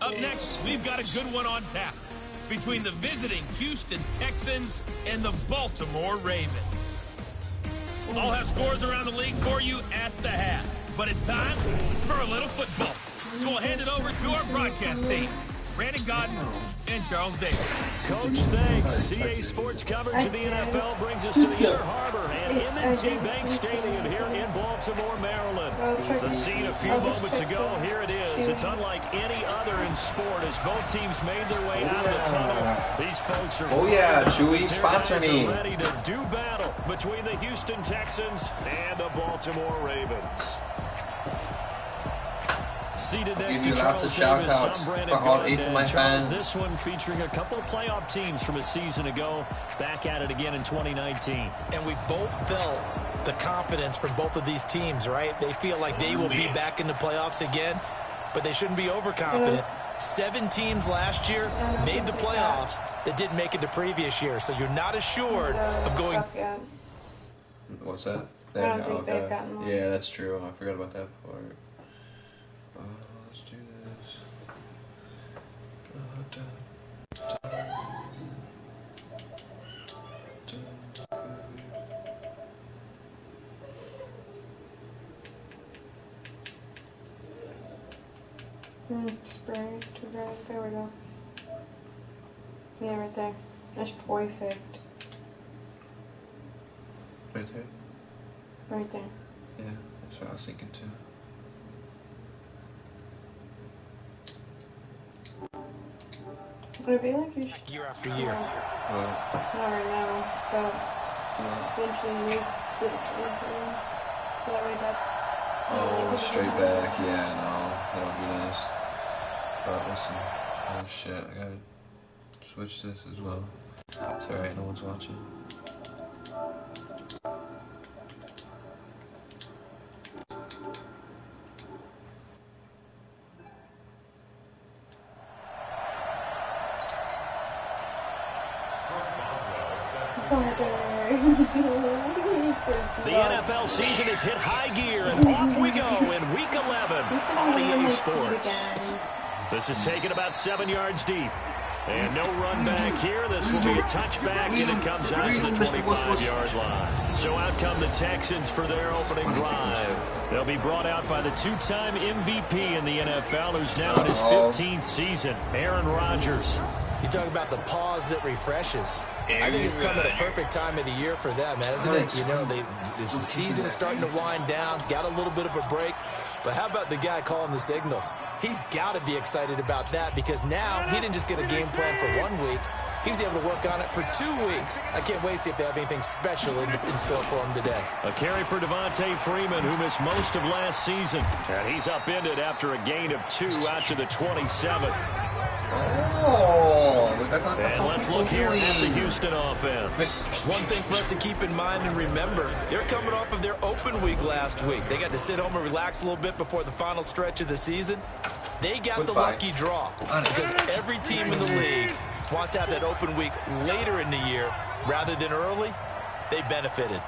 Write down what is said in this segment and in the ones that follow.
Up next, we've got a good one on tap between the visiting Houston Texans and the Baltimore Ravens. I'll have scores around the league for you at the half, but it's time for a little football. So we'll hand it over to our broadcast team, Brandon Godden and Charles Davis. Coach, thanks. CA Sports coverage of the NFL brings us to the Inner Harbor and M&T Bank Stadium here in Baltimore, Maryland. The scene a few moments ago, here it is. It's unlike any other in sport as both teams made their way out of the tunnel. These folks are Chewy, sponsor me. Ready to do battle between the Houston Texans and the Baltimore Ravens. Give you lots of shout outs for all 8 of my fans. This one featuring a couple of playoff teams from a season ago, back at it again in 2019. And we both felt the confidence from both of these teams, right? They feel like they will be back in the playoffs again, but they shouldn't be overconfident. 7 teams last year made the playoffs that didn't make it the previous year, so you're not assured of going. What's that? Okay. Yeah, that's true. I forgot about that part. Let's do this. Spray, 2 guys, there we go. Yeah, right there. That's perfect. Right there? Right there. Yeah, that's what I was thinking too. Would it be like you should... Year after year. Not right now, but eventually we get it. So that way that's... Oh, straight back. Yeah, no. That would be nice. But listen. Oh shit, I gotta switch this as well. It's alright, no one's watching. The NFL season has hit high gear, and off we go in Week 11 on EA Sports. This is taken about 7 yards deep. And no run back here. This will be a touchback, and it comes out to the 25-yard line. So out come the Texans for their opening drive. They'll be brought out by the 2-time MVP in the NFL, who's now in his 15th season, Aaron Rodgers. You talk about the pause that refreshes. I think it's come at a perfect time of the year for them, hasn't it? You know, the season is starting to wind down, got a little bit of a break. But how about the guy calling the signals? He's got to be excited about that because now he didn't just get a game plan for 1 week. He was able to work on it for 2 weeks. I can't wait to see if they have anything special in store for him today. A carry for Devontae Freeman, who missed most of last season. And he's upended after a gain of 2 out to the 27. And let's look here at the Houston offense. One thing for us to keep in mind and remember, they're coming off of their open week last week. They got to sit home and relax a little bit before the final stretch of the season. They got the lucky draw because every team in the league wants to have that open week later in the year rather than early. They benefited.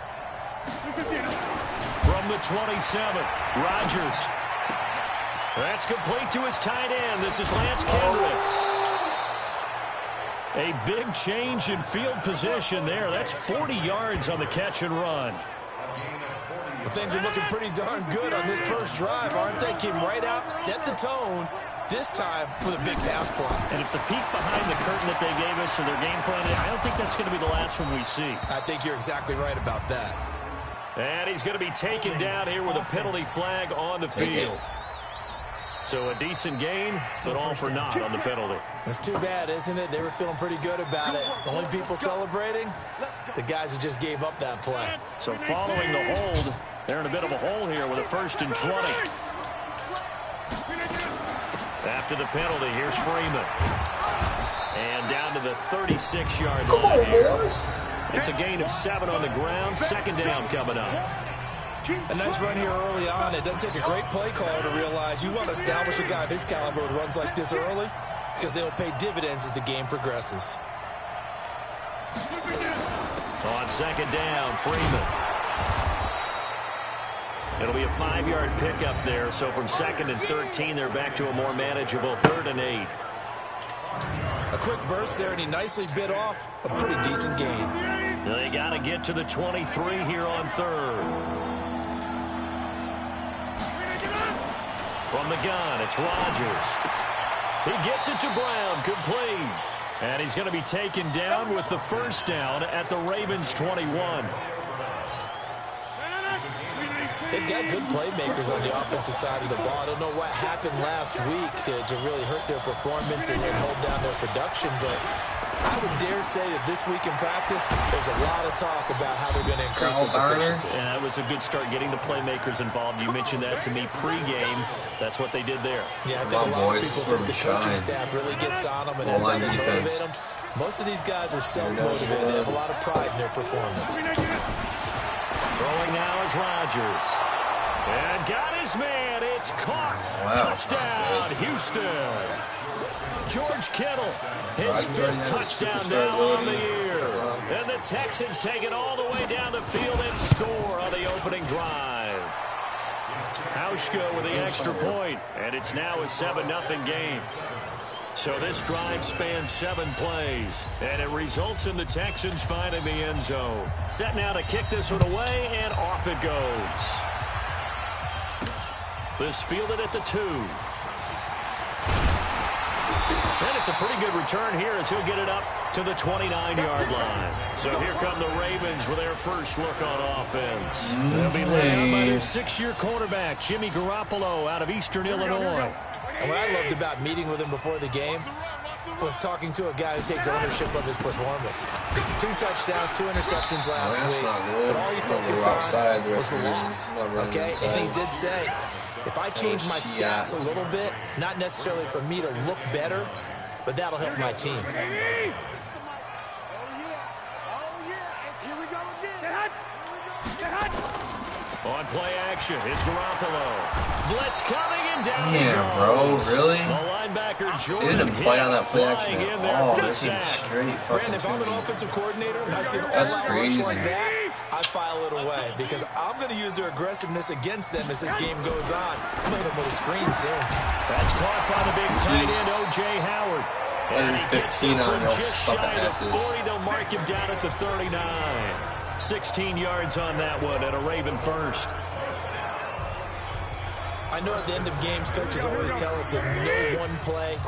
From the 27, Rodgers. That's complete to his tight end. This is Lance Kendricks. A big change in field position there. That's 40 yards on the catch and run. Well, things are looking pretty darn good on this first drive, aren't they? Came right out, set the tone, this time with a big pass play. And if the peek behind the curtain that they gave us or their game plan, I don't think that's going to be the last one we see. I think you're exactly right about that. And he's going to be taken down here with a penalty flag on the field. So a decent gain, but all for naught on the penalty. That's too bad, isn't it? They were feeling pretty good about it. The only people celebrating, the guys who just gave up that play. So following the hold, they're in a bit of a hole here with a 1st and 20. After the penalty, here's Freeman. And down to the 36-yard line here. It's a gain of 7 on the ground. 2nd down coming up. A nice run here early on. It doesn't take a great play caller to realize you want to establish a guy of his caliber with runs like this early because they'll pay dividends as the game progresses. On 2nd down, Freeman. It'll be a 5-yard pickup there. So from 2nd and 13, they're back to a more manageable 3rd and 8. A quick burst there, and he nicely bit off a pretty decent gain. They got to get to the 23 here on 3rd. From the gun, it's Rodgers. He gets it to Brown, complete. And he's going to be taken down with the first down at the Ravens' 21. They've got good playmakers on the offensive side of the ball. I don't know what happened last week to really hurt their performance and hold down their production, but I would dare say that this week in practice, there's a lot of talk about how they're going to increase their efficiency. And that was a good start getting the playmakers involved. You mentioned that to me pregame. That's what they did there. Yeah, I think a lot of people think the coaching staff really gets on them, and that's how they motivate them. Most of these guys are self-motivated. They have a lot of pride in their performance. Throwing now is Rodgers. And got his man. It's caught. Wow. Touchdown, Houston. George Kittle, his 5th touchdown now on the year. And the Texans take it all the way down the field and score on the opening drive. Hauschka with the extra point, and it's now a 7-0 game. So this drive spans 7 plays, and it results in the Texans finding the end zone. Set now to kick this one away, and off it goes. This fielded at the 2. And it's a pretty good return here as he'll get it up to the 29-yard line. So here come the Ravens with their first look on offense. They'll be led out by their 6-year quarterback, Jimmy Garoppolo, out of Eastern Illinois. And what I loved about meeting with him before the game was talking to a guy who takes ownership of his performance. 2 touchdowns, 2 interceptions last week. But all he focused on was the loss. Okay? And he did say, if I change my stats a little bit, not necessarily for me to look better, but that'll help my team. On play action, it's Garoppolo. Blitz coming and down. Yeah, bro, really? The linebacker Jordan They didn't play on that play action at all. This is straight fucking. Brandon, if I'm an offensive coordinator and I see an That's all-out crazy. rush like that, I file it away because I'm going to use their aggressiveness against them as this game goes on. I'm going to put a screen soon. That's caught by the big tight end, O.J. Howard. And he gets this one just shy of the 40. They'll mark him down at the 39. 16 yards on that one and a Raven first. I know at the end of games, coaches always tell us that no one play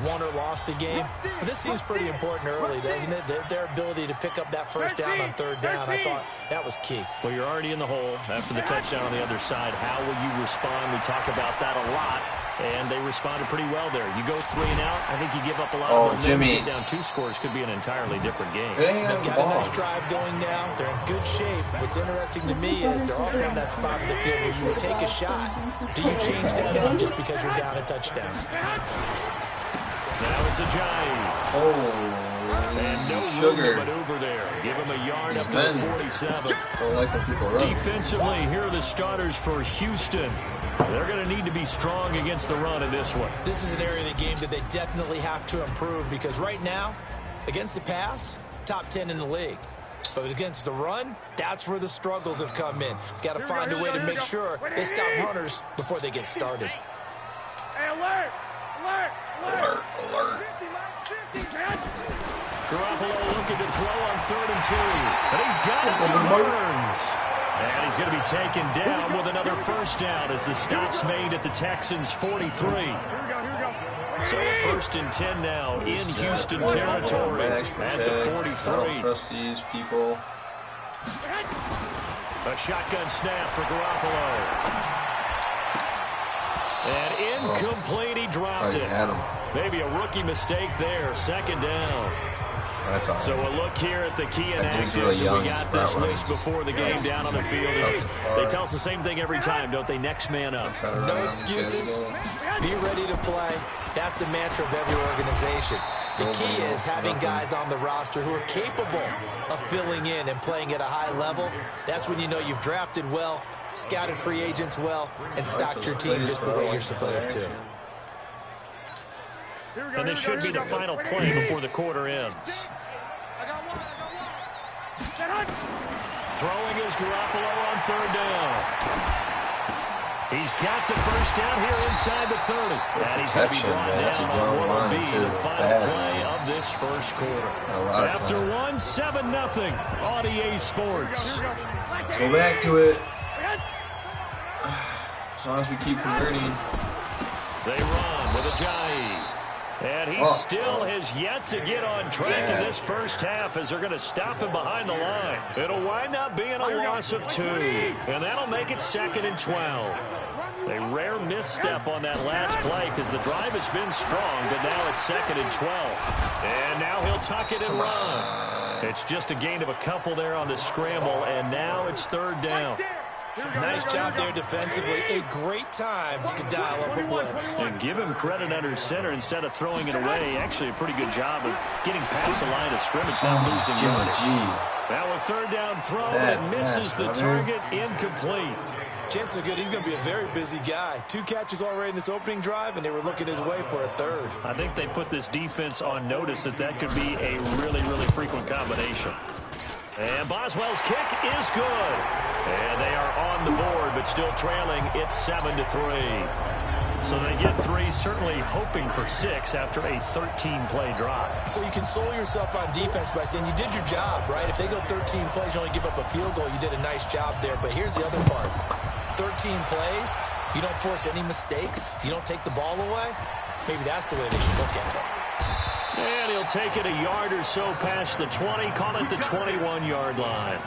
won or lost a game. But this seems pretty important early, doesn't it? Their ability to pick up that first down on 3rd down, I thought that was key. Well, you're already in the hole after the touchdown on the other side. How will you respond? We talk about that a lot. And they responded pretty well there. You go 3 and out, I think you give up a lot of momentum. Jimmy. Get down 2 scores could be an entirely different game. They've got a nice drive going now. They're in good shape. What's interesting to me is they're also in that spot of the field where you would take a shot. Do you change that up just because you're down a touchdown? Now it's a Ajayi. Oh, and no sugar. room to maneuver there. Give him a yard up to the 47. Don't like when people run. Defensively, here are the starters for Houston. They're going to need to be strong against the run in this one. This is an area of the game that they definitely have to improve because right now, against the pass, top 10 in the league. But against the run, that's where the struggles have come in. Got to find a way to make sure they stop runners before they get started. Hey, alert! Alert! Alert, alert. Garoppolo looking to throw on 3rd and 2. And he's got it to Burns. And he's going to be taken down with another first down as the stop's made at the Texans' 43. So a 1st and 10 now in Houston territory at the 43. I don't trust these people. A shotgun snap for Garoppolo. And incomplete, he dropped it. Had him. Maybe a rookie mistake there, 2nd down. That's all. So a look here at the key inactives. Really We got this list before the game down on the field. They tell us the same thing every time, don't they? Next man up. No excuses. Be ready to play. That's the mantra of every organization. The key is having guys on the roster who are capable of filling in and playing at a high level. That's when you know you've drafted well, scouted free agents well, and stocked your team just the way you're supposed to. And this should be the final play before the quarter ends. Throwing is Garoppolo on 3rd down. He's got the first down here inside the 30. And he's going to be brought down on what will be the final play of this first quarter. After 7-0, Audier Sports. Let's go back to it. As long as we keep converting. They run with Ajayi. And he still has yet to get on track in this first half as they're going to stop him behind the line. It'll wind up being a loss of 2. And that'll make it 2nd and 12. A rare misstep on that last play because the drive has been strong, but now it's 2nd and 12. And now he'll tuck it and run. It's just a gain of a couple there on the scramble, and now it's 3rd down. Nice job there defensively. A great time to dial up a blitz. And give him credit under center instead of throwing it away. Actually a pretty good job of getting past the line of scrimmage, not losing yardage. Now a 3rd down throw and misses the target, incomplete. Chances are good he's going to be a very busy guy. 2 catches already in this opening drive, and they were looking his way for a 3rd. I think they put this defense on notice that could be a really, really frequent combination. And Boswell's kick is good. And they are on the board, but still trailing. It's 7-3. So they get 3, certainly hoping for 6 after a 13-play drive. So you console yourself on defense by saying you did your job, right? If they go 13 plays, you only give up a field goal. You did a nice job there. But here's the other part. 13 plays, you don't force any mistakes. You don't take the ball away. Maybe that's the way they should look at it. And he'll take it a yard or so past the 20, call it the 21-yard line.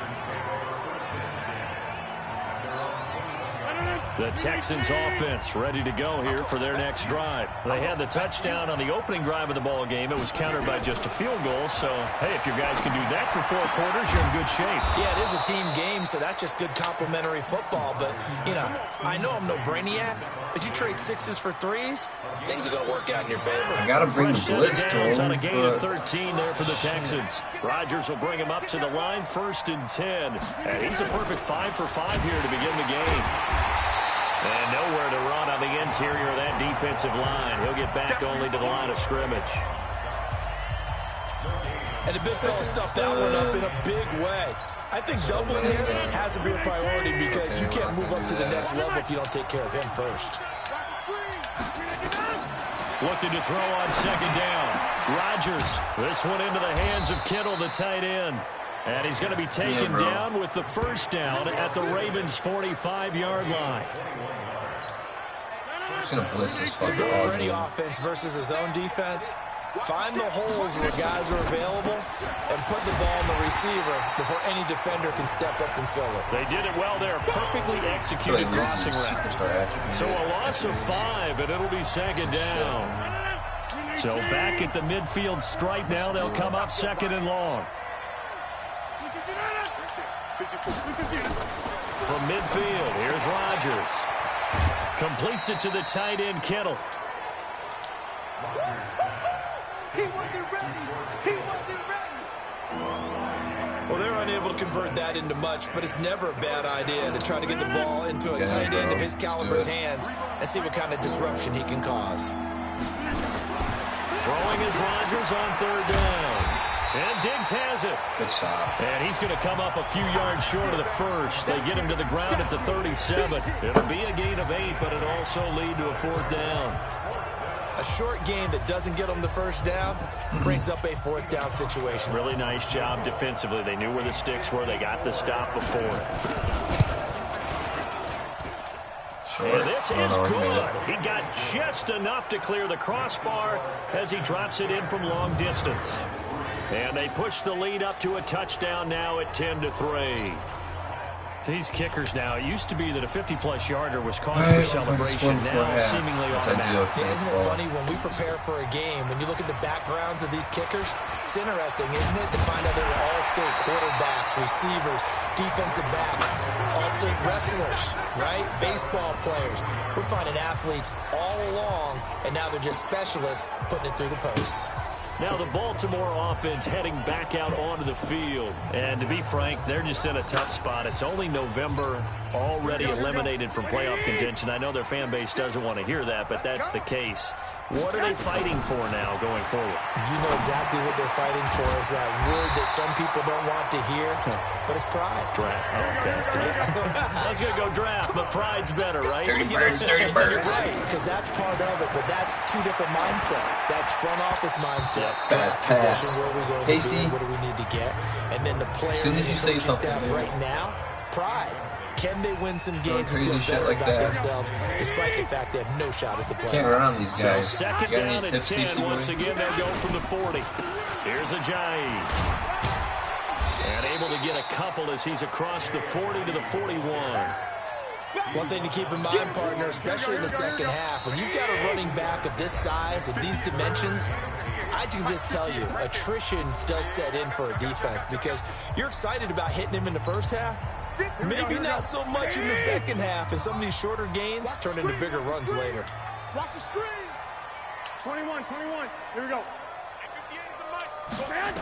The Texans offense ready to go here for their next drive. They had the touchdown on the opening drive of the ball game. It was countered by just a field goal. So, hey, if your guys can do that for 4 quarters, you're in good shape. Yeah, it is a team game, so that's just good complimentary football. But, you know, I know I'm no brainiac, but you trade 6s for 3s, things are going to work out in your favor. I got to bring the blitz to him. On a gain of 13 there for the Texans. Rodgers will bring him up to the line, 1st and 10. And he's a perfect 5 for 5 here to begin the game. And nowhere to run on the interior of that defensive line. He'll get back only to the line of scrimmage. And the big fella stuffed that one up in a big way. I think doubling him has to be a priority because you can't move up to the next level if you don't take care of him first. Looking to throw on 2nd down. Rodgers, this one into the hands of Kittle, the tight end. And he's going to be taken down with the 1st down at the Ravens' 45-yard line. He's going to blitz this fucking for any offense versus his own defense, find the holes where guys are available and put the ball on the receiver before any defender can step up and fill it. They did it well there. Perfectly executed crossing route. So a loss of 5, and it'll be 2nd down. So back at the midfield stripe now, they'll come up 2nd and long. From midfield, here's Rodgers. Completes it to the tight end, Kittle. Well, they're unable to convert that into much, but it's never a bad idea to try to get the ball into a tight end of his caliber's hands and see what kind of disruption he can cause. Throwing is Rodgers on 3rd down. And Diggs has it. Good stop. And he's going to come up a few yards short of the 1st. They get him to the ground at the 37. It'll be a gain of 8, but it'll also lead to a 4th down. A short gain that doesn't get them the 1st down brings up a 4th down situation. Really nice job defensively. They knew where the sticks were. They got the stop before it. And this is good. He got just enough to clear the crossbar as he drops it in from long distance. And they push the lead up to a touchdown now at 10-3. These kickers now, it used to be that a 50-plus yarder was cause for celebration, now seemingly automatic. Isn't it funny when we prepare for a game, when you look at the backgrounds of these kickers, it's interesting, isn't it, to find out they were all-state quarterbacks, receivers, defensive backs, all-state wrestlers, right? Baseball players. We're finding athletes all along, and now they're just specialists putting it through the posts. Now the Baltimore offense heading back out onto the field. And to be frank, they're just in a tough spot. It's only November, already eliminated from playoff contention. I know their fan base doesn't want to hear that, but that's the case. What are they fighting for now going forward? You know exactly what they're fighting for is that word that some people don't want to hear, but it's pride. Draft. Oh, okay. I was going to go draft, but pride's better, right? Dirty birds, dirty birds. Right, because that's part of it, but that's two different mindsets. That's front office mindset. Bad pass. Position, where are we going Tasty. to be, what do we need to get? And then the players As soon as and you the say coaching something, staff dude. right now, pride. Can they win some games and crazy feel shit better like about that. themselves, despite the fact they have no shot at the playoffs? Can't run on these guys. So second You got down any and tips, 10. Tasty boy? Once again, they'll go from the 40. Here's Ajayi. And able to get a couple as he's across the 40 to the 41. One thing to keep in mind, partner, especially in the second half, when you've got a running back of this size, of these dimensions, I can just tell you, attrition does set in for a defense because you're excited about hitting him in the first half. Maybe not so much in the second half, and some of these shorter gains turn into bigger runs later. Watch the screen. 21. Here we go. Go, man.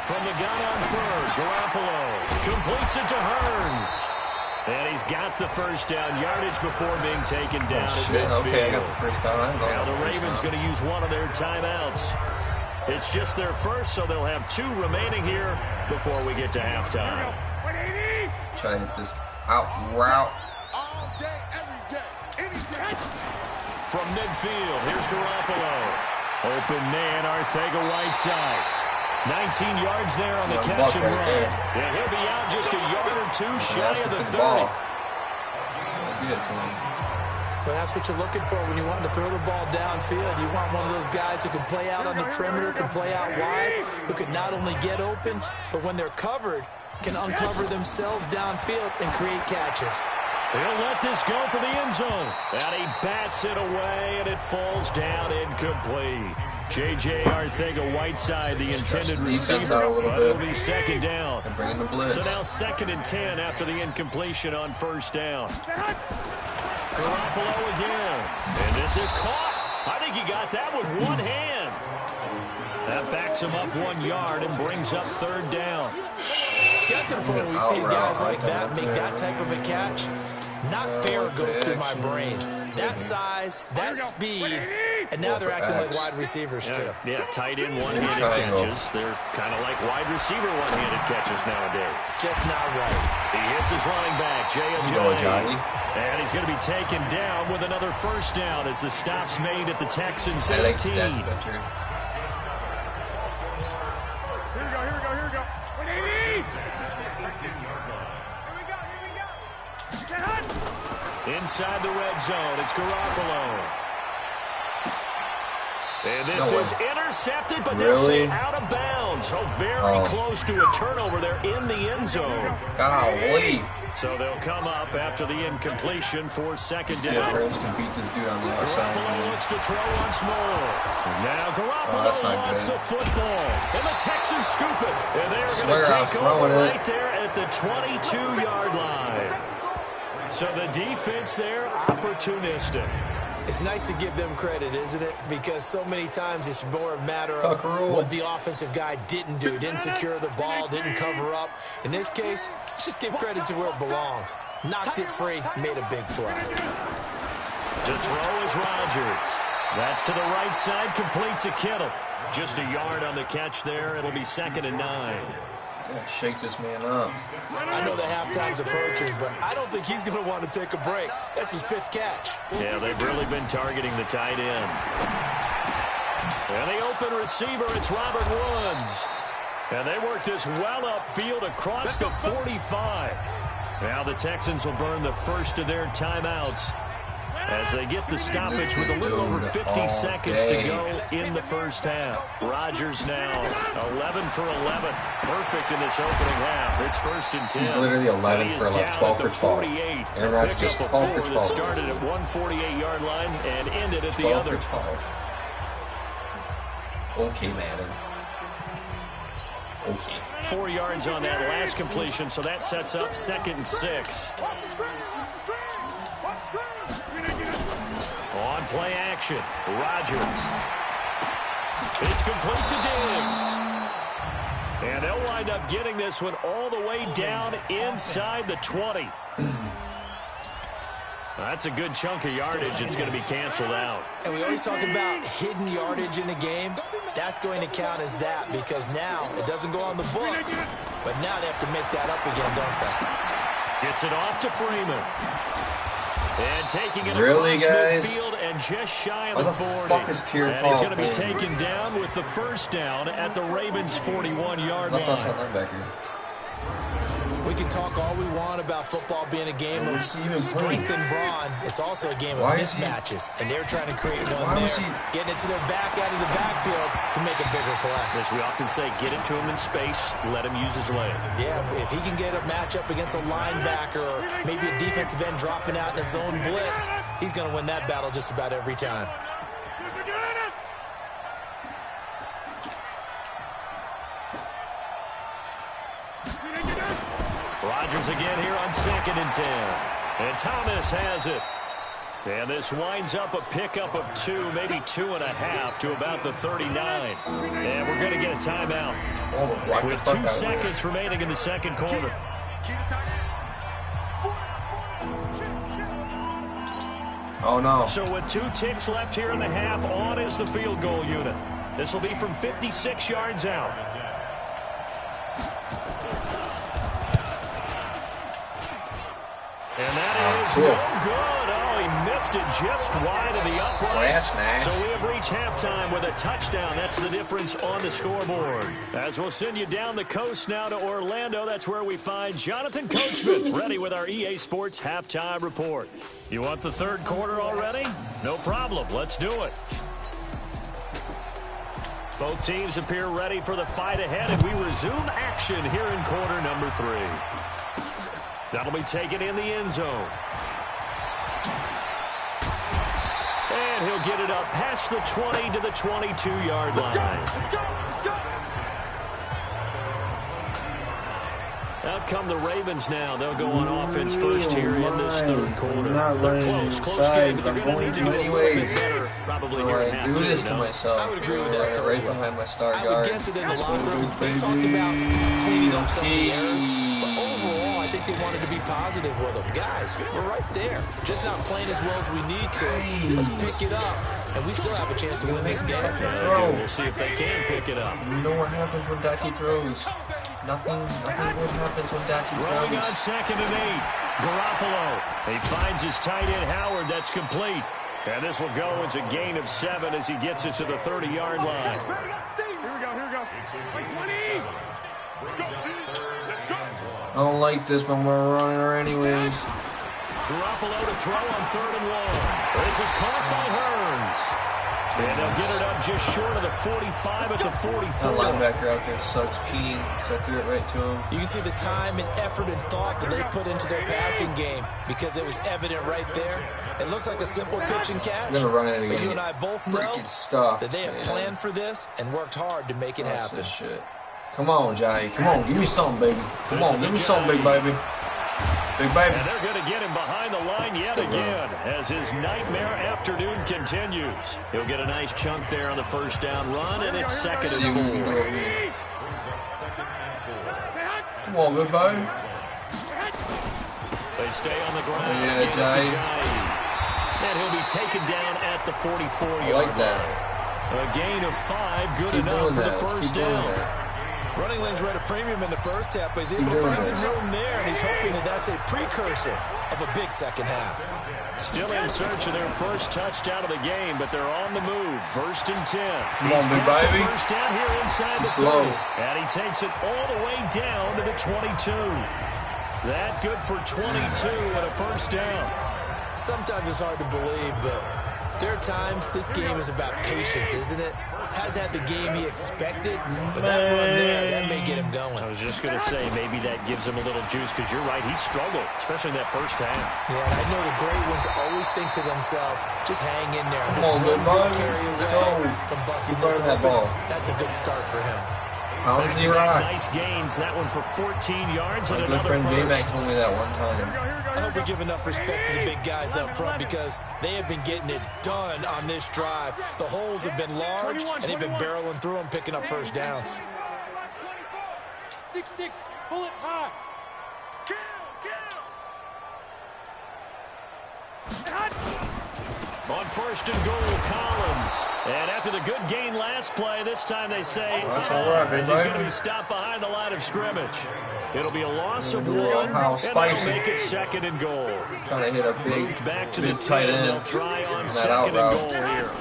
From the gun on third, Garoppolo completes it to Hearns. And he's got the first down, yardage before being taken down at midfield. Okay, I got the first down. Now the Ravens going to use one of their timeouts. It's just their first, so they'll have 2 remaining here before we get to halftime. Try to hit this out route. All day, every day, any day. From midfield, here's Garoppolo. Open man, Arcega-Whiteside. 19 yards there on the catch and run. And he'll be out just a yard or 2 shy of the 30. Well, that's what you're looking for when you want to throw the ball downfield. You want one of those guys who can play out on the perimeter, can play out wide, who can not only get open, but when they're covered, can uncover themselves downfield and create catches. He'll let this go for the end zone. And he bats it away, and it falls down incomplete. J.J. Arcega-Whiteside, the intended receiver, but it'll be second down. Bringing the blitz. So now 2nd and 10 after the incompletion on first down. Garoppolo again. And this is caught. I think he got that with one hand. That backs him up 1 yard and brings up third down. It's got to the point where we see guys like that make that type of a catch. Not fair goes through my brain. That size, that speed, and now they're acting like wide receivers too. Yeah, tight end one-handed catches. They're kind of like wide receiver one-handed catches nowadays. Just not right. He hits his running back, Ajayi. And he's going to be taken down with another first down as the stop's made at the Texans 18. Here we go. 180. Inside the red zone, it's Garoppolo. And this is intercepted, but they'll say out of bounds. So very close to a turnover there in the end zone. Golly. So they'll come up after the incompletion for second down. Yeah, Burns can beat this dude on the outside. Garoppolo looks to throw once more. Now Garoppolo lost the football. And the Texans scoop it. And they're going to take over right there at the 22-yard line. So the defense there, opportunistic. It's nice to give them credit, isn't it? Because so many times it's more a matter of what the offensive guy didn't do. Didn't secure the ball, didn't cover up. In this case, let's just give credit to where it belongs. Knocked it free, made a big play. To throw is Rodgers. That's to the right side, complete to Kittle. Just a yard on the catch there. It'll be 2nd and 9. Yeah, shake this man up. I know that halftime's approaching, but I don't think he's going to want to take a break. That's his 5th catch. Yeah, they've really been targeting the tight end. And the open receiver, it's Robert Woods. And they work this well upfield across the 45. Now the Texans will burn the first of their timeouts as they get the stoppage with a little over 50 seconds to go in the first half. Rodgers now 11 for 11. Perfect in this opening half. It's 1st and 10. He's literally 11 for 11, 12 for 12. Aaron Rodgers just 12 for 12. Started at 148-yard line and ended at the other. 12. Okay, Madden. Okay. 4 yards on that last completion, so that sets up 2nd and 6. On play action, Rodgers. It's complete to Diggs. And they'll wind up getting this one all the way down inside the 20. That's a good chunk of yardage. It's going to be canceled out. And we always talk about hidden yardage in a game. That's going to count as that because now it doesn't go on the books. But now they have to make that up again, don't they? Gets it off to Freeman. And taking it really, across guys? midfield and just shy of Why the the 40. fuck is Pierre And he's going to be playing? taken down with the first down at the Ravens' 41-yard line. We can talk all we want about football being a game of strength and brawn. It's also a game of mismatches, and they're trying to create one there, getting it to their back out of the backfield to make a bigger play. As we often say, get it to him in space, let him use his leg. Yeah, if he can get a matchup against a linebacker or maybe a defensive end dropping out in a zone blitz, he's going to win that battle just about every time. Rodgers again here on 2nd and 10. And Thomas has it. And this winds up a pickup of 2, maybe 2.5 to about the 39. And we're going to get a timeout. With 2 seconds remaining in the second quarter. Oh, no. So with 2 ticks left here in the half, on is the field goal unit. This will be from 56 yards out. And that is no good. Oh, he missed it just wide of the upright. Oh, that's nice. So we have reached halftime with a touchdown. That's the difference on the scoreboard. As we'll send you down the coast now to Orlando, that's where we find Jonathan Coachman, ready with our EA Sports halftime report. You want the third quarter already? No problem. Let's do it. Both teams appear ready for the fight ahead, and we resume action here in quarter number 3. That'll be taken in the end zone. And he'll get it up past the 20 to the 22-yard line. Out come the Ravens now. They'll go on offense first here in this third quarter. I'm not running Close game, but they're I'm going to need to do a little bit better probably here in half do this two, to myself. I would agree with that right behind my star guard. I would guess it in the locker room. They talked about cleaning up some of the errors, but overall, I think they wanted to be positive with them. Guys, we're right there. Just not playing as well as we need to. Let's pick it up, and we still have a chance to win this game. We'll see if they can pick it up. You know what happens when Dati throws? Nothing good happens when Dati throws. Throwing on 2nd and 8. Garoppolo. He finds his tight end, Howard. That's complete. And this will go as a gain of 7 as he gets it to the 30-yard line. Here we go. Like 20. I don't like this, but we're running her anyways. Garoppolo to throw on 3rd and 1. This is caught by Hearns. And they'll get it up just short of the 45 at the 44. That linebacker out there sucks peeing, so I threw it right to him. You can see the time and effort and thought that they put into their passing game because it was evident right there. It looks like a simple pitch and catch, I'm gonna run it again. but you and I both know that they have planned for this and worked hard to make it happen. This shit. Come on, Jai. Come on, give me something, baby. Come on, give me something, big baby. Big baby. And they're going to get him behind the line yet again as his nightmare afternoon continues. He'll get a nice chunk there on the first down run, and it's 2nd and 4. Come on, big baby. They stay on the ground. Yeah, Jai. And he'll be taken down at the 44-yard I like that. line. A gain of 5, good Keep enough for doing the that. first Keep doing down. that. Running lanes were at a premium in the first half, but he's able to find some room there, and he's hoping that that's a precursor of a big second half. Still in search of their first touchdown of the game, but they're on the move. 1st and 10. Come on, big baby. First down here inside the 30. And he takes it all the way down to the 22. That good for 22 and a first down. Sometimes it's hard to believe, but there are times this game is about patience, isn't it? Has had the game he expected, but that run there, that may get him going. I was just going to say, maybe that gives him a little juice, because you're right, he struggled, especially in that first half. Yeah, and I know the great ones always think to themselves, just hang in there. Come on, good boy. Carry away from busting this open. That's a good start for him. How's the rock? Nice gains. That one for 14 yards and My good another friend first. J-Mac told me that one time. I hope we give enough respect to the big guys up front because they have been getting it done on this drive. The holes have been large, and they've been barreling through them, picking up first downs. 6-6, pull it high. On first and goal, Collins. And after the good gain last play, this time they say he's going to be stopped behind the line of scrimmage. It'll be a loss of 1, and they'll make it second and goal. Trying to hit a Moved back to the tight 10. end. They'll try on second and goal here.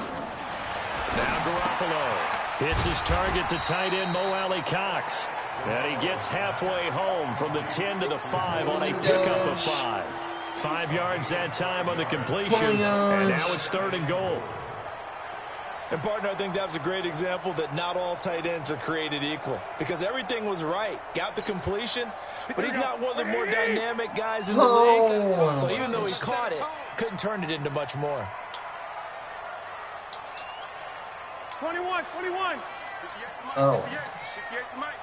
Now Garoppolo hits his target to tight end Mo Alley Cox. And he gets halfway home from the 10 to the 5 on a pickup of 5. 5 yards that time on the completion, and now it's third and goal. And, partner, I think that's a great example that not all tight ends are created equal because everything was right. Got the completion, but he's not one of the more dynamic guys in the league. So even though he caught it, couldn't turn it into much more. 21. Oh. Check Mike.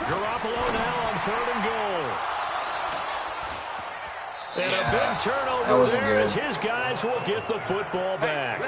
Garoppolo now on third and goal. And a big turnover there as his guys will get the football back.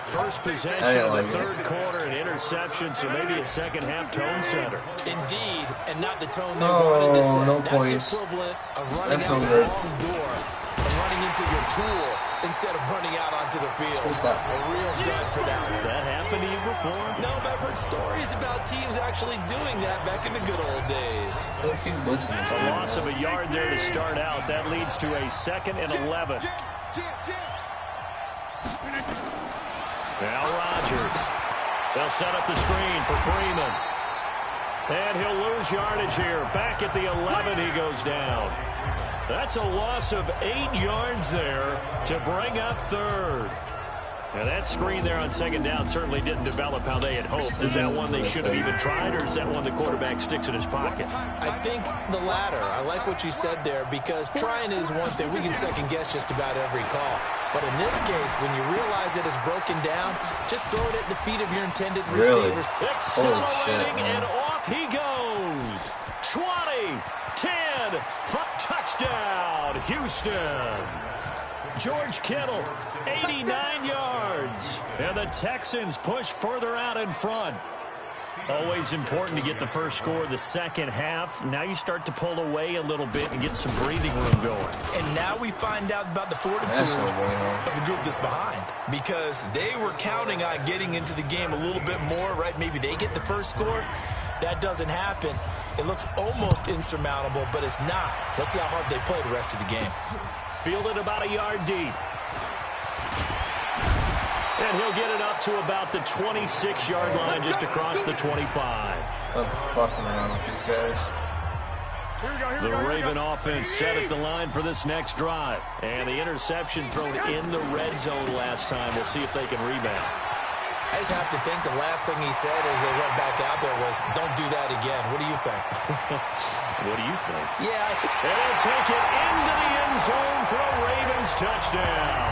First possession of the third quarter, an interception, so maybe a second-half tone setter. Indeed, and not the tone they wanted to set. No That's points. the equivalent of running That's out no the good. wrong door and running into your pool instead of running out onto the field. What's that? A real dud for that. Has that happened to you before? No, but I've heard stories about teams actually doing that back in the good old days. A loss of a yard there to start out. That leads to a 2nd and 11. Now Rodgers. They'll set up the screen for Freeman. And he'll lose yardage here. Back at the 11, he goes down. That's a loss of 8 yards there to bring up third. Now that screen there on second down certainly didn't develop how they had hoped. Is that one they should have even tried, or is that one the quarterback sticks in his pocket? I think the latter. I like what you said there because trying is one thing. We can second guess just about every call. But in this case, when you realize it is broken down, just throw it at the feet of your intended receivers. Accelerating, and off he goes. 20, 10, touchdown, Houston. George Kittle, 89 yards. And the Texans push further out in front. Always important to get the first score the second half. Now you start to pull away a little bit and get some breathing room going. And now we find out about the fortitude of the group that's behind. Because they were counting on getting into the game a little bit more, right? Maybe they get the first score. That doesn't happen. It looks almost insurmountable, but it's not. Let's see how hard they play the rest of the game. Fielded about a yard deep. And he'll get it up to about the 26-yard line, just across the 25. I'm fucking around with these guys. The Raven offense set at the line for this next drive. And the interception thrown in the red zone last time. We'll see if they can rebound. I just have to think the last thing he said as they went back out there was, don't do that again. What do you think? What do you think? Yeah, I think. And they'll take it into the end zone for a Ravens touchdown.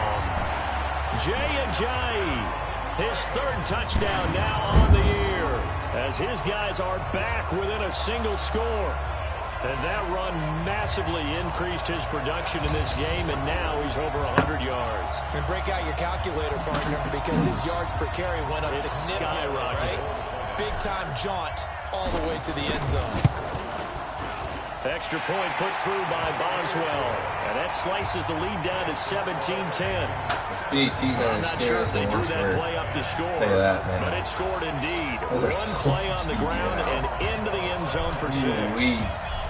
Jay Ajayi, his third touchdown now on the year, as his guys are back within a single score. And that run massively increased his production in this game, and now he's over 100 yards. And break out your calculator, partner, because his yards per carry went up significantly, right? Big-time jaunt all the way to the end zone. Extra point put through by Boswell. And that slices the lead down to 17-10. BT's I'm not sure if they drew that play up to score, but it scored indeed. One play on the ground and into the end zone for 6.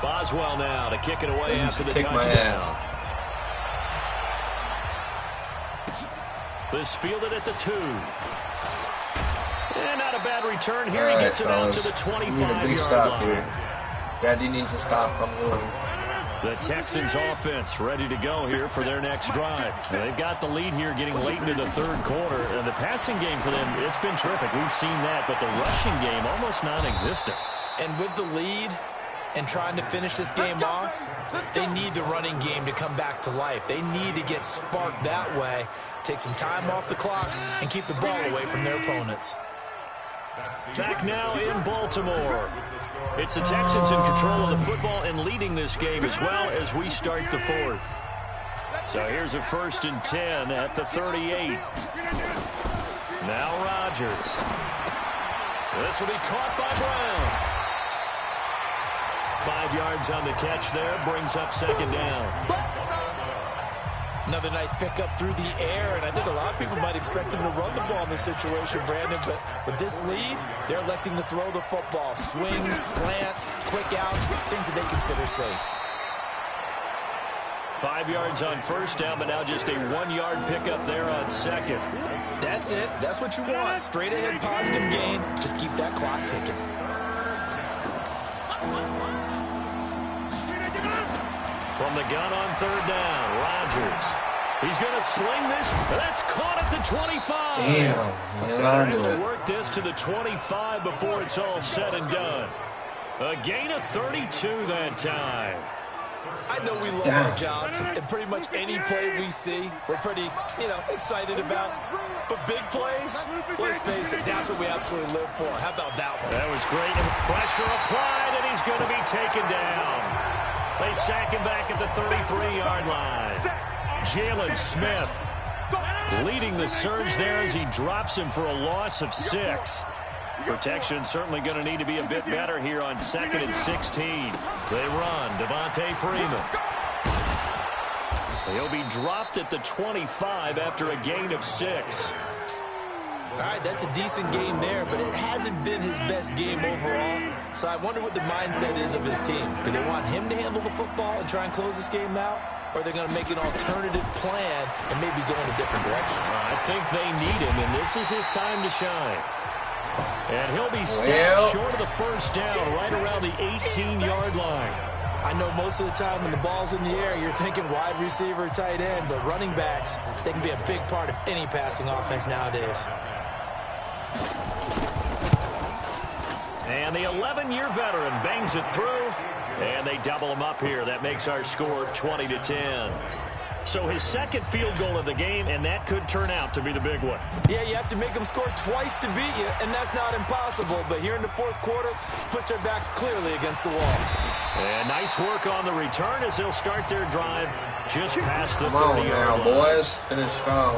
Boswell now to kick it away after the touchdown. This fielded at the 2. And not a bad return here. He gets it out to the 25-yard line. Daddy needs a stop from Lou. The Texans offense ready to go here for their next drive. They've got the lead here getting late into the third quarter. And the passing game for them, it's been terrific. We've seen that, but the rushing game almost non-existent. And with the lead, and trying to finish this game off, they need the running game to come back to life. They need to get sparked that way, take some time off the clock, and keep the ball away from their opponents. Back now in Baltimore. It's the Texans in control of the football and leading this game as well as we start the fourth. So here's a 1st and 10 at the 38. Now Rodgers. This will be caught by Brown. 5 yards on the catch there, brings up 2nd down. Another nice pickup through the air, and I think a lot of people might expect them to run the ball in this situation, Brandon, but with this lead, they're electing to throw the football. Swings, slants, quick outs, things that they consider safe. 5 yards on 1st down, but now just a 1-yard pickup there on 2nd. That's it. That's what you want. Straight ahead positive gain. Just keep that clock ticking. From the gun on 3rd down, Rodgers. He's going to sling this. That's caught at the 25. Damn, They're able to work this to the 25 before it's all said and done. A gain of 32 that time. I know we love our jobs, and pretty much any play we see, we're pretty, excited about. But big plays, let's face it, that's what we absolutely live for. How about that one? That was great. Pressure applied, and he's going to be taken down. They sack him back at the 33-yard line. Jalen Smith leading the surge there as he drops him for a loss of 6. Protection certainly going to need to be a bit better here on 2nd and 16. They run. Devontae Freeman. He'll be dropped at the 25 after a gain of 6. All right, that's a decent game there, but it hasn't been his best game overall. So I wonder what the mindset is of his team. Do they want him to handle the football and try and close this game out? Or are they going to make an alternative plan and maybe go in a different direction? I think they need him, and this is his time to shine. And he'll be stopped short of the 1st down, right around the 18-yard line. I know most of the time when the ball's in the air, you're thinking wide receiver, tight end, but running backs, they can be a big part of any passing offense nowadays. And the 11-year veteran bangs it through, and they double him up here. That makes our score 20-10. So his 2nd field goal of the game, and that could turn out to be the big one. Yeah, you have to make them score twice to beat you, and that's not impossible. But here in the 4th quarter, puts their backs clearly against the wall. And nice work on the return as they'll start their drive just past the 30-yard line. Come on now, boys. Finish strong.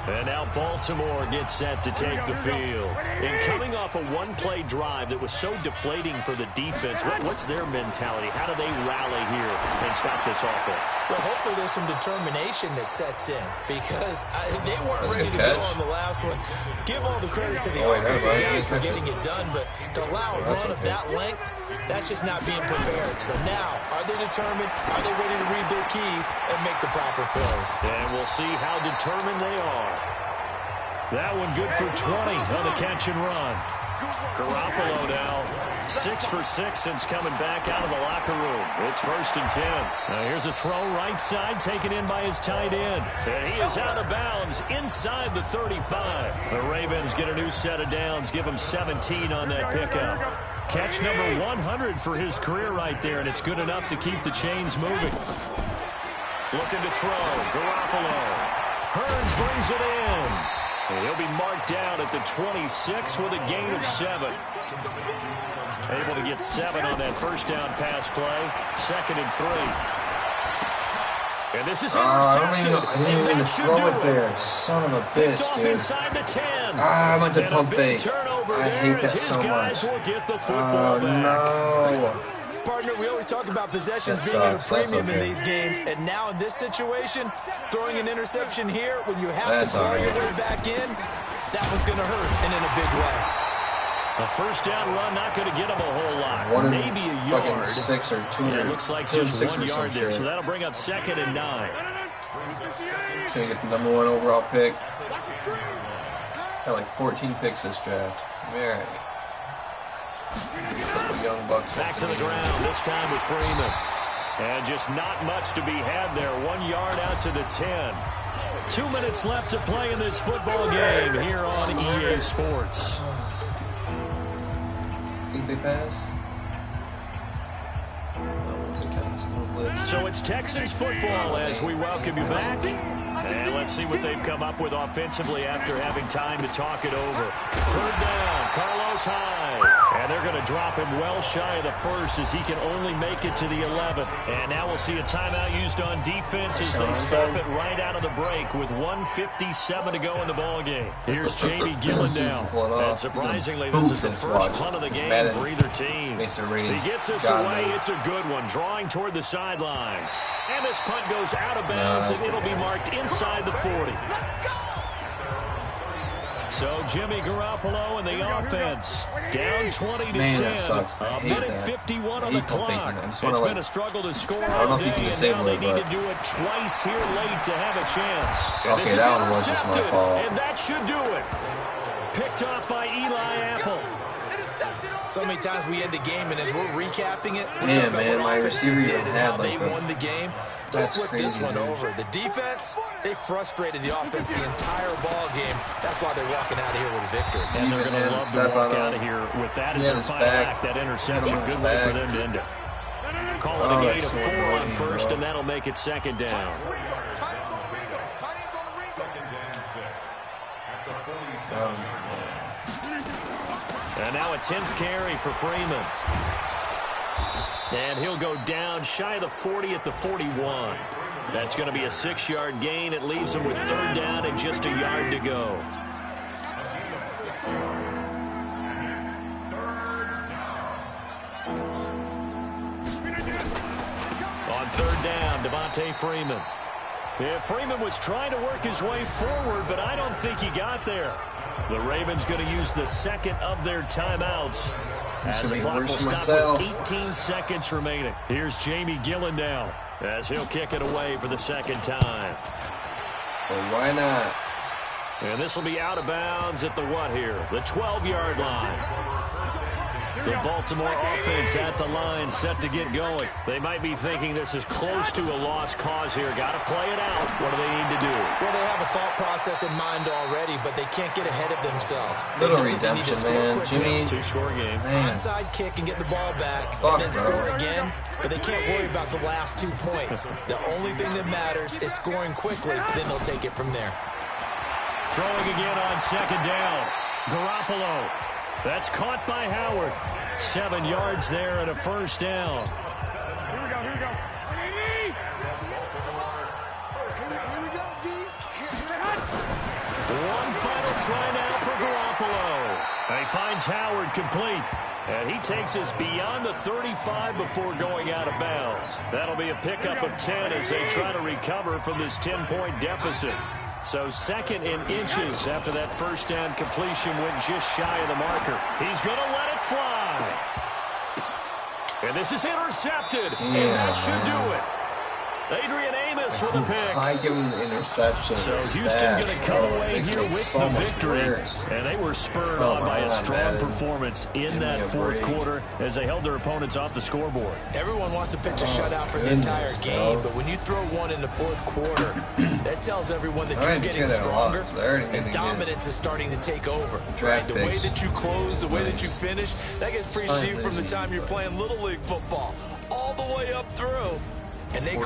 And now Baltimore gets set to take the field. And coming off a one-play drive that was so deflating for the defense, what's their mentality? How do they rally here and stop this offense? Well, hopefully there's some determination that sets in because they weren't ready to go on the last one. Give all the credit to the offensive guys for getting it done, but to allow a run of that length, that's just not being prepared. So now, are they determined? Are they ready to read their keys and make the proper plays? And we'll see how determined they are. That one good for 20 on the catch and run. Garoppolo now 6 for 6 since coming back out of the locker room. It's 1st and 10. Now here's a throw right side taken in by his tight end. And he is out of bounds inside the 35. The Ravens get a new set of downs, give him 17 on that pickup. Catch number 100 for his career right there, and it's good enough to keep the chains moving. Looking to throw. Garoppolo. Hurns brings it in. And he'll be marked down at the 26 with a gain of 7. Able to get 7 on that 1st down pass play. 2nd and 3. And this is intercepted. I didn't even mean to throw it there. Son of a bitch, dude. Inside the 10. I went to pump fake. I hate that so much. Oh, no. Partner, we always talk about possessions being at a premium in these games, and now in this situation, throwing an interception here when you have to claw your way back in, that one's going to hurt, and in a big way. A 1st down run, not going to get him a whole lot. Maybe a yard. 6 or 2. Yeah, it looks like just 1 yard there, so that'll bring up 2nd and 9. So you get the number 1 overall pick. Got like 14 picks this draft. Very. Young Bucks back to the ground, this time with Freeman. And just not much to be had there. 1 yard out to the 10. 2 minutes left to play in this football game here on EA Sports. Think they pass? So it's Texans football as we welcome you back. And let's see what they've come up with offensively after having time to talk it over. Third down, Carlos Hyde. And they're going to drop him well shy of the first as he can only make it to the 11. And now we'll see a timeout used on defense as they stop it right out of the break with 1:57 to go in the ballgame. Here's Jamie Gillen now. And surprisingly, this is the first punt of the game for either team. He gets us away. It's a good one, drawing toward the sidelines. And this punt goes out of bounds, and it'll be marked inside the 40. So Jimmy Garoppolo and the offense down 20-10. A minute 51 on the clock. It's been a struggle to score all day, and now they need to do it twice here late to have a chance. And this is intercepted, and that should do it. Picked off by Eli Apple. So many times we end the game, and as we're recapping it, we're Yeah, talking man, about my what offenses receiver did and how they had, won the game. Let's flip this one man. over. The defense, they frustrated the offense the entire ball game. That's why they're walking out of here with a victory. And they're going to love to walk out of here with that as their final act. That interception, good way for them to end it. Call it a gain of 4 on first, and that'll make it second down. And now a 10th carry for Freeman. And he'll go down shy of the 40 at the 41. That's going to be a 6-yard gain. It leaves him with third down and just a yard to go. On third down, Devontae Freeman. Yeah, Freeman was trying to work his way forward, but I don't think he got there. The Ravens going to use the second of their timeouts. As the clock will stop with 18 seconds remaining. Here's Jamie Gillen now as he'll kick it away for the second time. Well, why not? And this will be out of bounds at the what here? The 12-yard line. The Baltimore offense at the line, set to get going. They might be thinking this is close to a lost cause here. Got to play it out. What do they need to do? Well, they have a thought process in mind already, but they can't get ahead of themselves. Little redemption, man. Jimmy. 2-score game. Onside kick and get the ball back, and then score again. But they can't worry about the last 2 points. The only thing that matters is scoring quickly, then they'll take it from there. Throwing again on second down. Garoppolo. That's caught by Howard. 7 yards there and a first down. Here we go, here we go. One final try now for Garoppolo. And he finds Howard complete. And he takes us beyond the 35 before going out of bounds. That'll be a pickup of 10 as they try to recover from this 10-point deficit. So second in inches after that first down completion went just shy of the marker. He's going to let it fly. And this is intercepted. Yeah, and that should do it. Adrian Amos with a pick. I give him the interception. So Houston going to come away here with the victory. And they were spurred on by a strong performance in that fourth quarter as they held their opponents off the scoreboard. Everyone wants to pitch a shutout for the entire game, but when you throw one in the fourth quarter, that tells everyone that you're getting stronger and dominance is starting to take over. Right? The way that you close, the way that you finish, that gets preached to you from the time you're playing Little League football all the way up through. And they